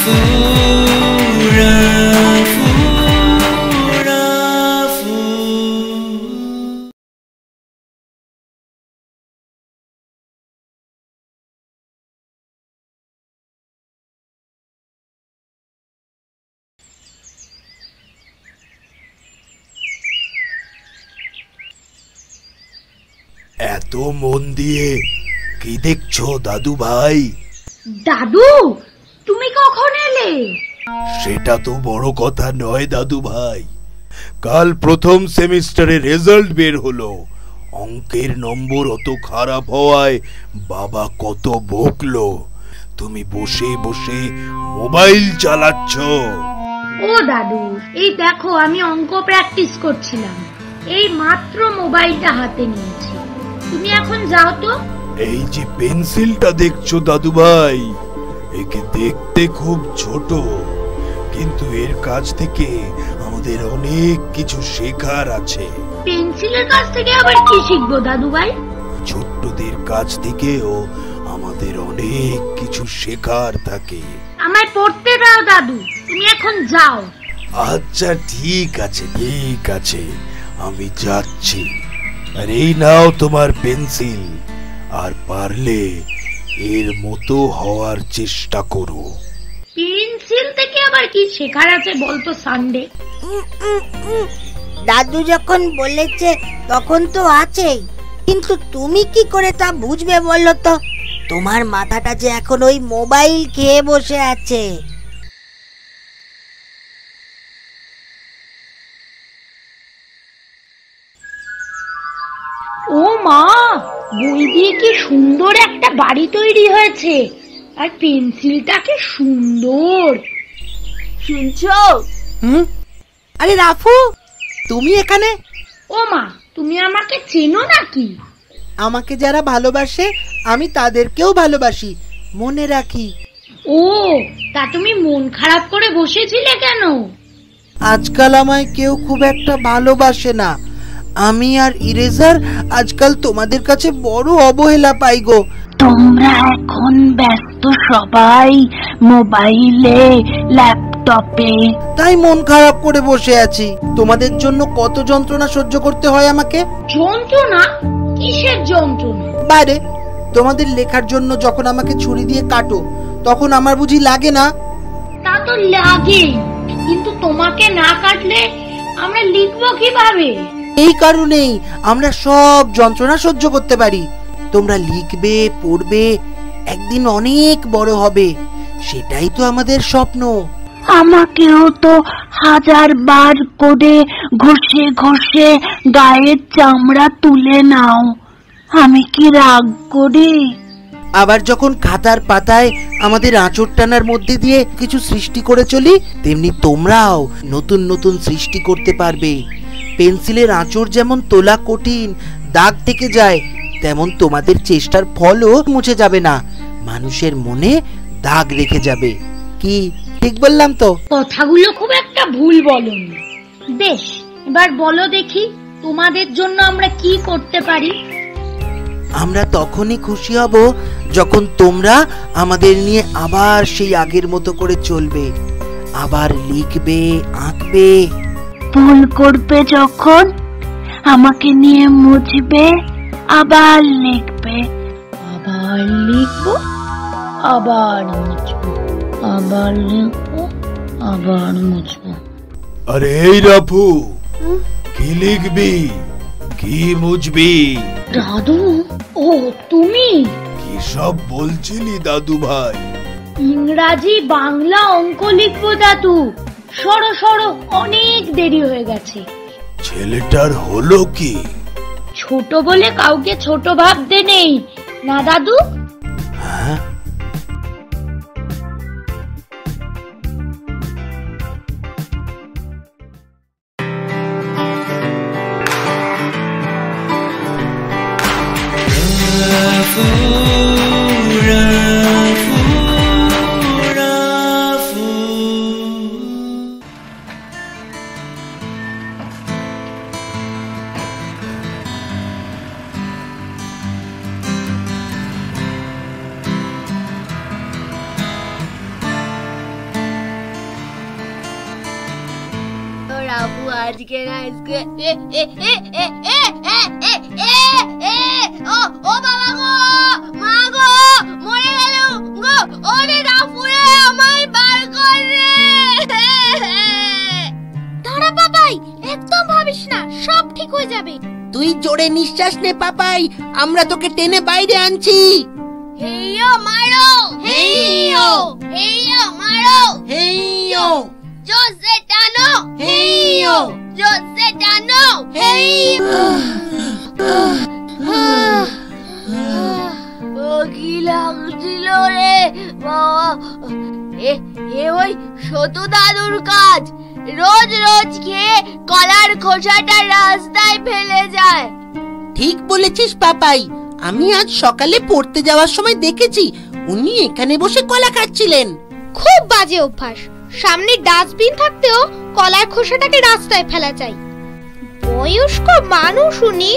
এত মন দিয়ে কি দেখছো দাদু ভাই? দাদু, তুমি কখন এলে? সেটা তো বড় কথা নয় দাদু ভাই। কাল প্রথম সেমিস্টারের রেজাল্ট বের হলো। অঙ্কের নম্বর অত খারাপ হওয়ায় বাবা কত বকলো। তুমি বসে বসে মোবাইল চালাচ্ছ। ও দাদু, এই দেখো আমি অঙ্ক প্র্যাকটিস করছিলাম, এই মাত্র মোবাইলটা হাতে নিয়েছি। তুমি এখন যাও তো। এই যে পেন্সিলটা দেখছো দাদু ভাই, একে দেখতে খুব ছোট, কিন্তু এর কাছ থেকে আমাদের অনেক কিছু শেখার আছে। পেন্সিলের কাছ থেকে আবার কি শিখবো দাদু ভাই? ছোট্টদের কাছ থেকেও আমাদের অনেক কিছু শেখার থাকে। আমায় পড়তে দাও দাদু, তুমি এখন যাও। আচ্ছা ঠিক আছে, ঠিক আছে, আমি যাচ্ছি। আর এই নাও তোমার পেন্সিল, আর পারলে এর মতো হওয়ার চেষ্টা করো। পেন্সিল থেকে আবার কি শেখার আছে বলতো সানডে? দাদু যখন বলেছে তখন তো আছেই, কিন্তু তুমি কি করে তা বুঝবে বলো তো? তোমার মাথাটা যে এখন ওই মোবাইল খেয়ে বসে আছে। ও মা, বই দিয়ে কি সুন্দর একটা বাড়ি তৈরি হয়েছে, আর পেন্সিলটা কি সুন্দর। শুনছো? আরে রাফু, তুমি এখানে? ও মা, তুমি আমাকে চেনো নাকি? আমাকে যারা ভালোবাসে আমি তাদেরকেও ভালোবাসি, মনে রাখি। ও, তা তুমি মন খারাপ করে বসেছিলে কেন? আজকাল আমায় কেউ খুব একটা ভালোবাসে না। আমি আর ইরেজার আজকাল তোমাদের কাছে বড় অবহেলা পাই গো। তোমরা এখন ব্যস্ত সবাই মোবাইলে, ল্যাপটপে। তাই মন খারাপ করে বসে আছি। তোমাদের জন্য কত যন্ত্রণা সহ্য করতে হয় আমাকে। যন্ত্রণা? কিসের যন্ত্রণা? বাইরে তোমাদের লেখার জন্য যখন আমাকে ছুরি দিয়ে কাটো, তখন আমার বুঝি লাগে না? তা তো লাগে, কিন্তু তোমাকে না কাটলে আমরা লিখবো কিভাবে? এই কারণেই আমরা সব যন্ত্রণা সহ্য করতে পারি। তোমরা লিখবে, পড়বে, একদিন অনেক বড় হবে, সেটাই তো আমাদের স্বপ্ন। আমাকেও তো 1000 বার করে ঘষে ঘষে গায়ের চামড়া তুলে নাও, আমি কি রাগ করি? আবার যখন খাতার পাতায় আমাদের আঁচড় টানার মধ্যে দিয়ে কিছু সৃষ্টি করে চলি, তেমনি তোমরাও নতুন নতুন সৃষ্টি করতে পারবে। পেন্সিলের আঁচড় যেমন তোলা কঠিন, দাগ থেকে যায়, তেমন তোমাদের চেষ্টার ফলও মুছে যাবে না, মানুষের মনে দাগ রেখে যাবে। কি ঠিক বললাম তো? কথাগুলো খুব একটা ভুল বলনি। বেশ, এবার বলো দেখি, তোমাদের জন্য আমরা কি করতে পারি? আমরা তখনই খুশি হব যখন তোমরা আমাদের নিয়ে আবার সেই আগের মতো করে চলবে, আবার লিখবে, আঁকবে। ভুল করবে যখন আমাকে নিয়ে মুছবে, আবার লিখবে, আবার লিখবো, আবার মুছবো, আবার লিখবো, আবার মুছবো। আরে এই রাফু, কি লিখবি, কি মুছবি? দাদু, ও তুমি? কি সব বলছিলি দাদু ভাই? ইংরাজি, বাংলা, অঙ্ক লিখবো দাদু। সরো সরো, অনেক দেরি হয়ে গেছে। ছেলেটার হলো কি? ছোট বলে কাউকে ছোট ভাবতে নেই না দাদু? হ্যাঁ, আজকে না আজকে ও বাবা গো, মা গো, মরে গেল গো, ওরে রাফুরে আমায় বার কর রে। দাঁড়া পাপাই, একদম ভাবিস না, সব ঠিক হয়ে যাবে। তুই জোরে নিঃশ্বাস নে পাপাই, আমরা তোকে টেনে বাইরে আনছি। হেইয়ো মারো, হেইয়ো, হেইয়ো মারো, হেইয়ো, জোরে টানো, হেইয়ো, জোরে টানো, হেইয়ো। ও কি লাগছিল রে বাবা। এ ওই সতু দাদুর কাজ, রোজ রোজ খেয়ে কলার খোসাটা রাস্তায় ফেলে যায়। ঠিক বলেছিস পাপাই, আমি আজ সকালে পড়তে যাওয়ার সময় দেখেছি উনি এখানে বসে কলা খাচ্ছিলেন। খুব বাজে অভ্যাস, সামনে ডাস্টবিন থাকতেও কলার খোসাটাকে রাস্তায় ফেলা যায়। বয়স্ক মানুষ উনি,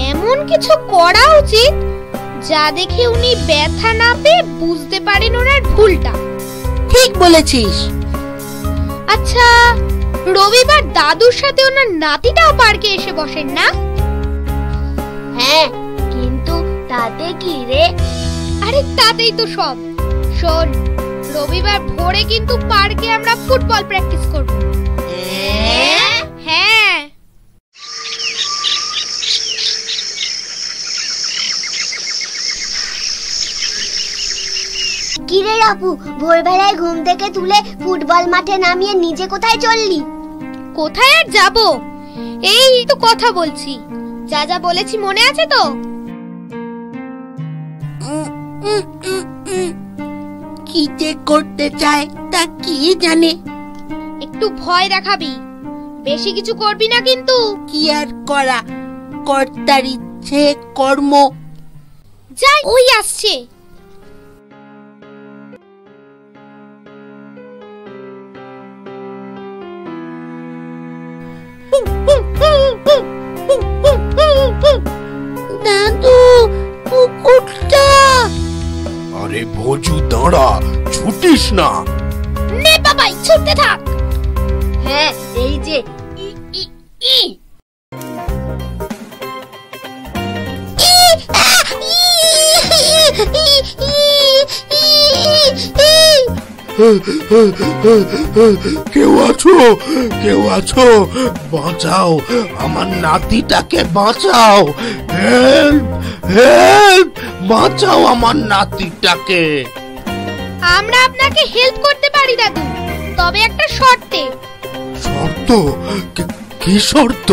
এমন কিছু করা উচিত যা দেখে উনি ব্যথা না পেয়ে বুঝতে পারেন ওনার ভুলটা। ঠিক বলেছিস। আচ্ছা, রবিবার দাদুর সাথে ওনার নাতিটাও পার্কে এসে বসেন না? হ্যাঁ, কিন্তু তাতে কি রে? আরে তাতেই তো সব। শোন, রবিবার ভোরে কিন্তু পার্কে আমরা ফুটবল প্র্যাকটিস করব। হ্যাঁ। কিরে রাপু, ভোরবেলায় ঘুম থেকে তুলে ফুটবল মাঠে নামিয়ে নিজে কোথায় চললি? কোথায় আর যাব, এই তো কথা বলছি। যা যা বলেছি মনে আছে তো? কি যে করতে চায় তা কি জানে। একটু ভয় দেখাবি, বেশি কিছু করবি না কিন্তু। কি আর করা, কর্তার ইচ্ছে কর্ম। যাই, ওই আসছে। দাদু, কুকুরটা। আরে ভোজু দাঁড়া, ছুটিস না। নে বাবাই, ছুটতে থাক। হ্যাঁ, এই যে কেউ আছো, কেউ আছো, বাঁচাও আমার নাতিটাকে, বাঁচাও, হেল্প হেল্প, বাঁচাও আমার নাতিটাকে। আমরা আপনাকে হেল্প করতে পারি দাদু, তবে একটা শর্তে। শর্ত? কি শর্ত?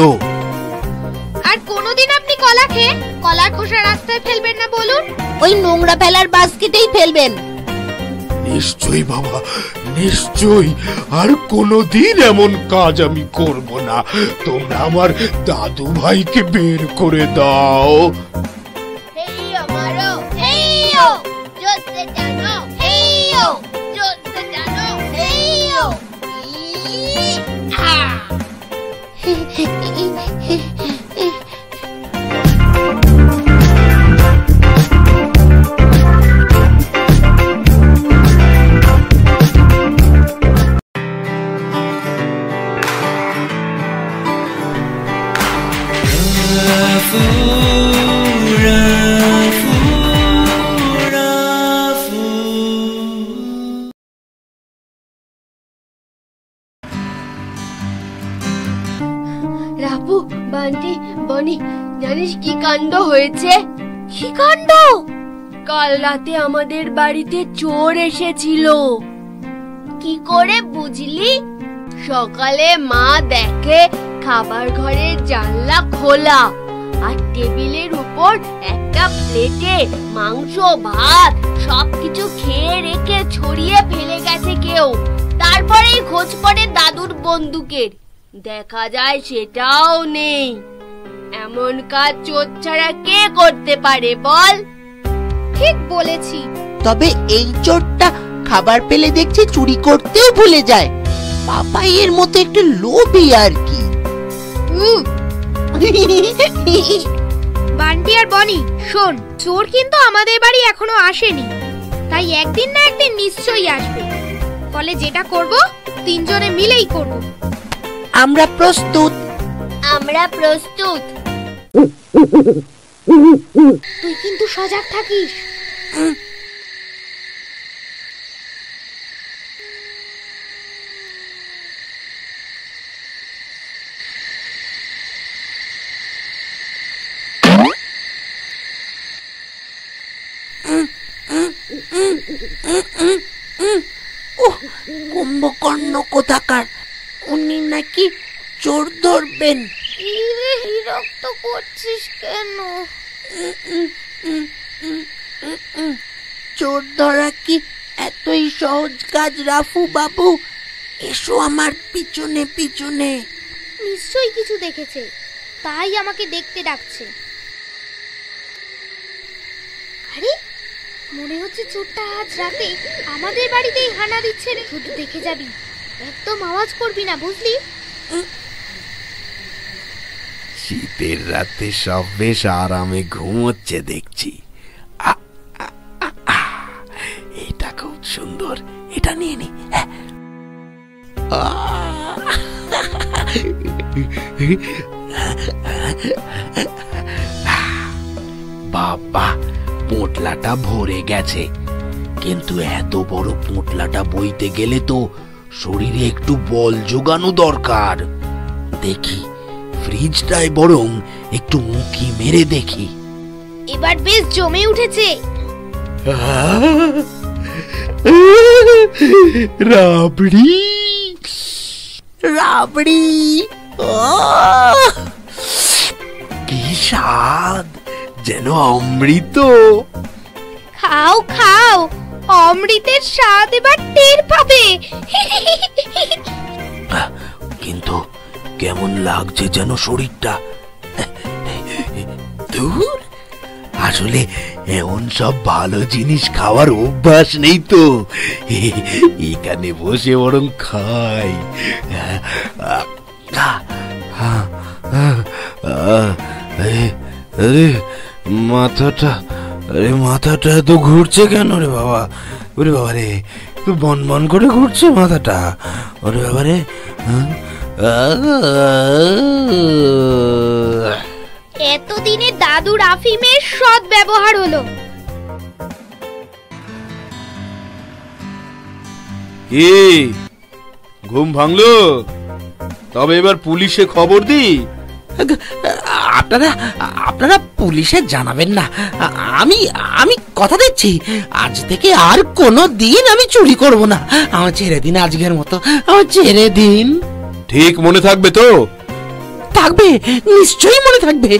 আর কোনোদিন আপনি কলা খেয়ে কলার খোসা রাস্তায় ফেলবেন না বলুন। ওই নোংরা ফেলার বাস্কেটেই ফেলবেন। নিশ্চয়ই বাবা, নিশ্চয়ই, আর কোনোদিন এমন কাজ আমি করব না। তোমরা আমার দাদু ভাইকে বের করে দাও। হেইয়ো মারো, হেইয়ো, জোরে টানো, হেইয়ো, জোরে টানো, হেইয়ো। রাপু, বান্টি, বনি, জানিস কি কাণ্ড হয়েছে? কি কাণ্ড? কাল রাতে আমাদের বাড়িতে চোর এসেছিল। কি করে বুঝলি? সকালে মা দেখে খাবার ঘরের জানলা খোলা, আর টেবিলের উপর একটা প্লেটে মাংস, ভাত সবকিছু খেয়ে রেখে ছড়িয়ে ফেলে গেছে কেউ। তারপরেই খোঁজ পড়ে দাদুর বন্দুকের, দেখা যায় সেটাও নেই। এমন কাজ চোর ছাড়া কে করতে পারে বল? ঠিক বলেছি। তবে এই চোরটা খাবার পেলে দেখছি চুরি করতেও ভুলে যায়। পাপাইয়ের মতো একটু লোভী আর কি। বান্টি আর বনি, শোন, চোর কিন্তু আমাদের বাড়ি এখনো আসেনি, তাই একদিন না একদিন নিশ্চয়ই আসবে। ফলে যেটা করব তিনজনে মিলেই করব। আমরা প্রস্তুত। আমরা প্রস্তুত। তুই কিন্তু সজাগ থাকিস। কুম্ভকর্ণ কোথাকার, উনি নাকি চোর ধরবেন। বিরক্ত করছিস কেন? চোর ধরা কি এতই সহজ কাজ রাফু বাবু? এসো আমার পিছনে পিছনে। নিশ্চয়ই কিছু দেখেছে, তাই আমাকে দেখতে ডাকছে। আরে, মনে হচ্ছে চোরটা আজ রাতে আমাদের বাড়িতেই হানা দিচ্ছে রে। শুধু দেখে যাবি, একদম আওয়াজ করবি না, বুঝলি? শীতের রাতে সব বেশ আরামে ঘুমোচ্ছে দেখছি। এটা খুব সুন্দর, এটা নিয়ে নি। বাবা, পোঁটলাটা ভরে গেছে, কিন্তু এত বড় পোঁটলাটা বইতে গেলে তো শরীরে একটু বল জোগানো দরকার। দেখি ফ্রিজটায় বরং একটু মুখি মেরে দেখি। এবার বেশ জমে উঠেছে। রাবড়ি রাবড়ি, কি স্বাদ, যেন অমৃত। খাও খাও, অমৃতের স্বাদ এবার টের পাবে। কিন্তু কেমন লাগছে যেন শরীরটা। ধুর, আসলে এমন সব ভালো জিনিস খাওয়ার অভ্যাস নেই তো, এখানে বসে বরং খাই। আরে মাথাটা তো ঘুরছে কেন রে বাবা? ওরে বাবা রে, বন বন করে ঘুরছে মাথাটা। ওরে বাবা রে, এতদিনে দাদুর আফিমের সৎ ব্যবহার হলো। কি ঘুম ভাঙলো? তবে এবার পুলিশে খবর দি। আপনারা আপনারা পুলিশে জানাবেন না। আমি কথা দিচ্ছি, আজ থেকে আর কোনো দিন আমি চুরি করব না। আমার ছেড়ে দিন, আজকের মতো আমার ছেড়ে দিন। ঠিক মনে থাকবে তো? থাকবে, নিশ্চয়ই মনে থাকবে।